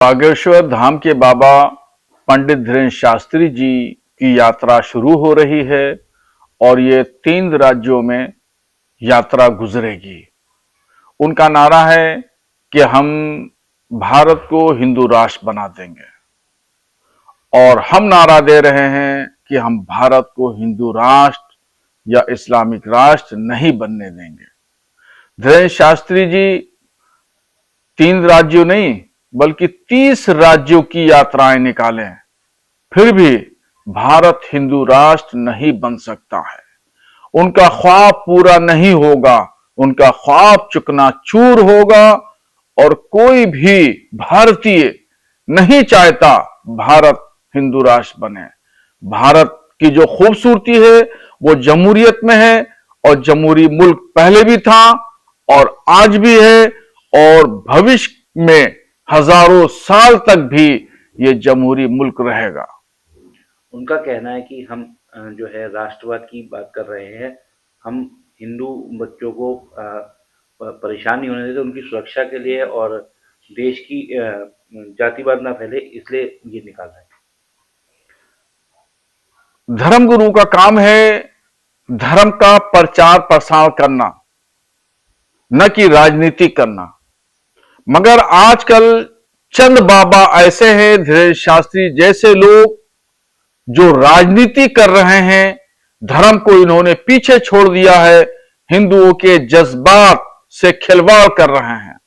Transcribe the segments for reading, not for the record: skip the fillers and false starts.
बागेश्वर धाम के बाबा पंडित धीरेन्द्र शास्त्री जी की यात्रा शुरू हो रही है और ये 3 राज्यों में यात्रा गुजरेगी। उनका नारा है कि हम भारत को हिंदू राष्ट्र बना देंगे और हम नारा दे रहे हैं कि हम भारत को हिंदू राष्ट्र या इस्लामिक राष्ट्र नहीं बनने देंगे। धीरेन्द्र शास्त्री जी 3 राज्यों नहीं बल्कि 30 राज्यों की यात्राएं निकालें, फिर भी भारत हिंदू राष्ट्र नहीं बन सकता है। उनका ख्वाब पूरा नहीं होगा, उनका ख्वाब चकनाचूर होगा और कोई भी भारतीय नहीं चाहता भारत हिंदू राष्ट्र बने। भारत की जो खूबसूरती है वो जमहूरियत में है और जमहूरी मुल्क पहले भी था और आज भी है और भविष्य में हजारों साल तक भी ये जमहूरी मुल्क रहेगा। उनका कहना है कि हम जो है राष्ट्रवाद की बात कर रहे हैं, हम हिंदू बच्चों को परेशान नहीं होने देते, उनकी सुरक्षा के लिए और देश की जातिवाद ना फैले इसलिए ये निकाला है। धर्मगुरु का काम है धर्म का प्रचार प्रसार करना, न कि राजनीति करना। मगर आजकल चंद बाबा ऐसे हैं, धीरेन्द्र शास्त्री जैसे लोग, जो राजनीति कर रहे हैं। धर्म को इन्होंने पीछे छोड़ दिया है, हिंदुओं के जज्बात से खिलवाड़ कर रहे हैं।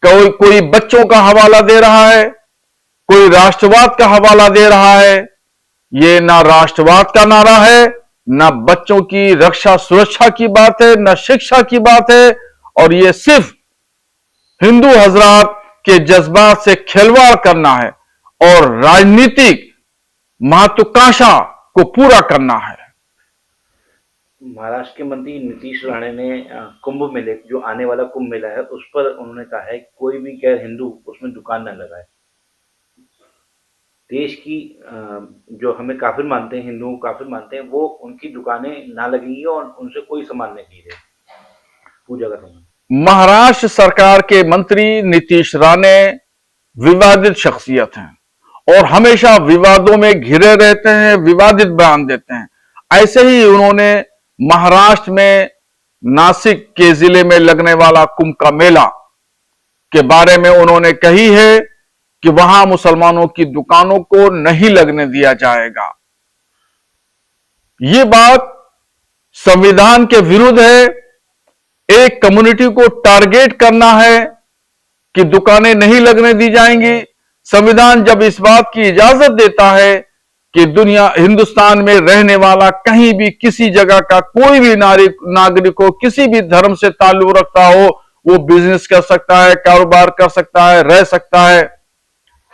कोई बच्चों का हवाला दे रहा है, कोई राष्ट्रवाद का हवाला दे रहा है। ये ना राष्ट्रवाद का नारा है, ना बच्चों की रक्षा सुरक्षा की बात है, ना शिक्षा की बात है, और ये सिर्फ हिंदू हजरात के जज्बात से खिलवाड़ करना है और राजनीतिक महत्वाकांक्षा को पूरा करना है। महाराष्ट्र के मंत्री नीतीश राणे ने कुंभ मेले, जो आने वाला कुंभ मेला है, उस पर उन्होंने कहा है कि कोई भी गैर हिंदू उसमें दुकान न लगाए। देश की जो हमें काफिर मानते हैं, हिंदुओं को काफिर मानते हैं, वो उनकी दुकानें ना लगेंगी और उनसे कोई सामान नहीं खरीदे, पूजा का सामान। महाराष्ट्र सरकार के मंत्री नीतीश राणे विवादित शख्सियत हैं और हमेशा विवादों में घिरे रहते हैं, विवादित बयान देते हैं। ऐसे ही उन्होंने महाराष्ट्र में नासिक के जिले में लगने वाला कुंभ का मेला के बारे में उन्होंने कही है कि वहां मुसलमानों की दुकानों को नहीं लगने दिया जाएगा। यह बात संविधान के विरुद्ध है। एक कम्युनिटी को टारगेट करना है कि दुकानें नहीं लगने दी जाएंगी। संविधान जब इस बात की इजाजत देता है कि हिंदुस्तान में रहने वाला कहीं भी किसी जगह का कोई भी नागरिक हो, किसी भी धर्म से ताल्लुक रखता हो, वो बिजनेस कर सकता है, कारोबार कर सकता है, रह सकता है।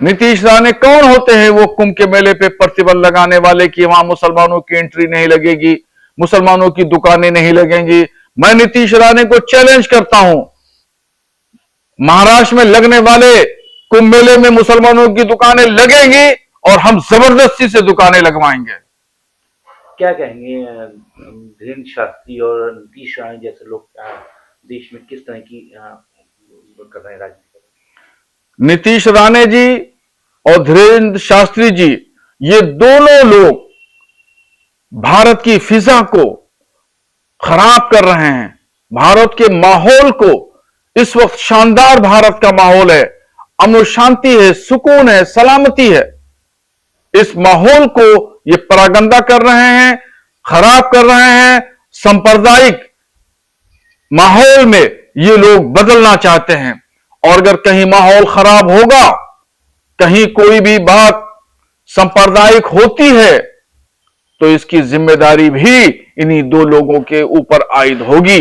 नीतीश राणे कौन होते हैं वो कुंभ के मेले पे प्रतिबंध लगाने वाले कि वहां मुसलमानों की एंट्री नहीं लगेगी, मुसलमानों की दुकानें नहीं लगेंगी। मैं नीतीश राणे को चैलेंज करता हूं, महाराष्ट्र में लगने वाले कुंभ मेले में मुसलमानों की दुकानें लगेंगी और हम जबरदस्ती से दुकानें लगवाएंगे। क्या कहेंगे धीरेन्द्र शास्त्री और नीतीश राणे जैसे लोग देश में किस तरह की कर रहे हैं राजनीति? नीतीश राणे जी और धीरेन्द्र शास्त्री जी, ये दोनों लोग भारत की फिजा को खराब कर रहे हैं। भारत के माहौल को, इस वक्त शानदार भारत का माहौल है, अमन शांति है, सुकून है, सलामती है। इस माहौल को ये परागंदा कर रहे हैं, खराब कर रहे हैं। सांप्रदायिक माहौल में ये लोग बदलना चाहते हैं और अगर कहीं माहौल खराब होगा, कहीं कोई भी बात सांप्रदायिक होती है, तो इसकी जिम्मेदारी भी इन्हीं 2 लोगों के ऊपर आयद होगी।